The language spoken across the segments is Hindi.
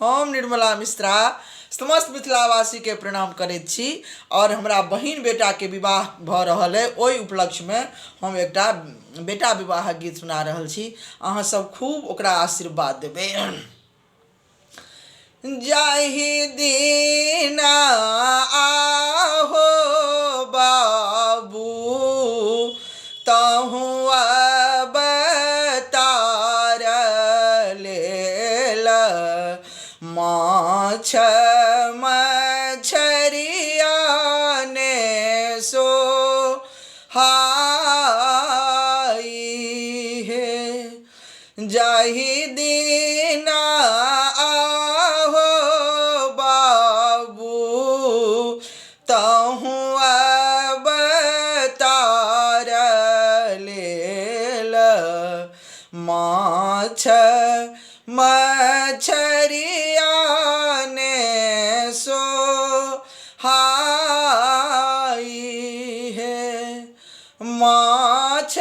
हम निर्मला मिश्रा समस्त मिथिलावासी के प्रणाम करैत छी और हमरा बहिन बेटा के विवाह भ रहल है, ओहि उपलक्ष्य में हम एकटा बेटा विवाह गीत सुना रहल छी। अहाँ सब खूब ओकरा आशीर्वाद देबै। जाहि दीना आहो बाबू तहु अवतार लेल माछ मछरिया ने सो हाई हे। जाहि दीना आहो बाबू तहु अवतार लेल माछ मछरिया ने सो हाई हे। माछ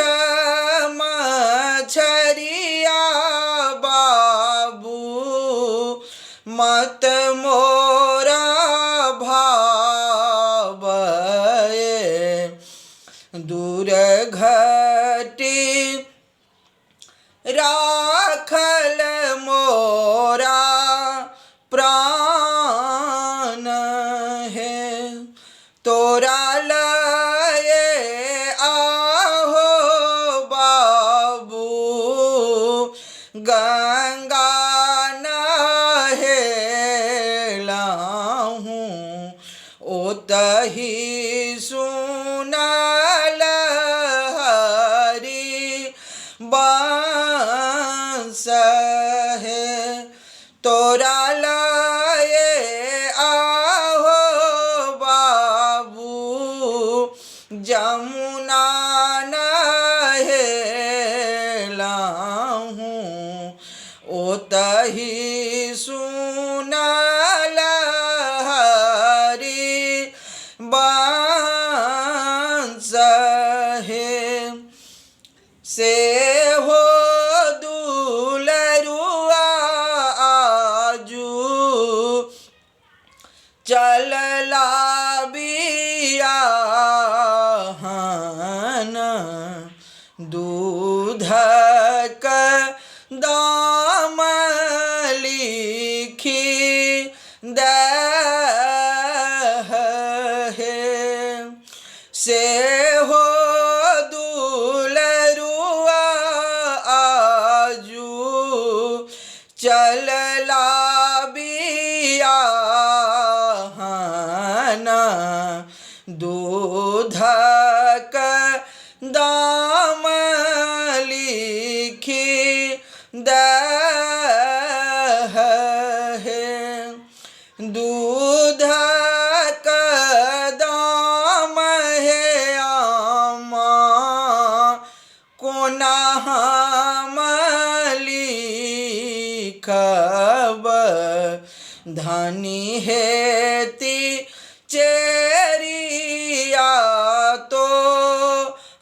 मछरिया बाबू मत मोरा भावए दूर घटी राखल मोरा प्राण है। तोरा लए आहो बाबू गंगा नहेलाहूँ ओतहि सुनल हरि बंस है। तोरा लए आहो बाबू जमुना नहेलाहूँ ओतहि सुनल हरि बंस है। से हो दुलरुआ आजू चलला बियाहन दूधक दाम लिखी दह हे। से हो दुलरुआ आजू चलला बियाहन दूधक दाम लिखी दह हे। दूधक दाम हे आमा कोना हम लिखब धनी हेती चेरिया तो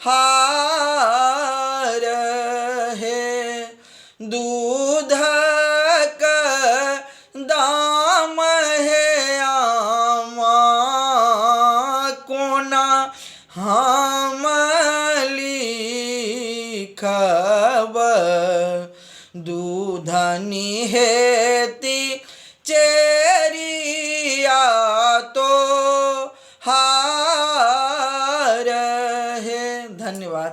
हार है। दूधक दाम है आमा कोना हम लिखब दूधनी हेती चेरिया तो हार है। धन्यवाद।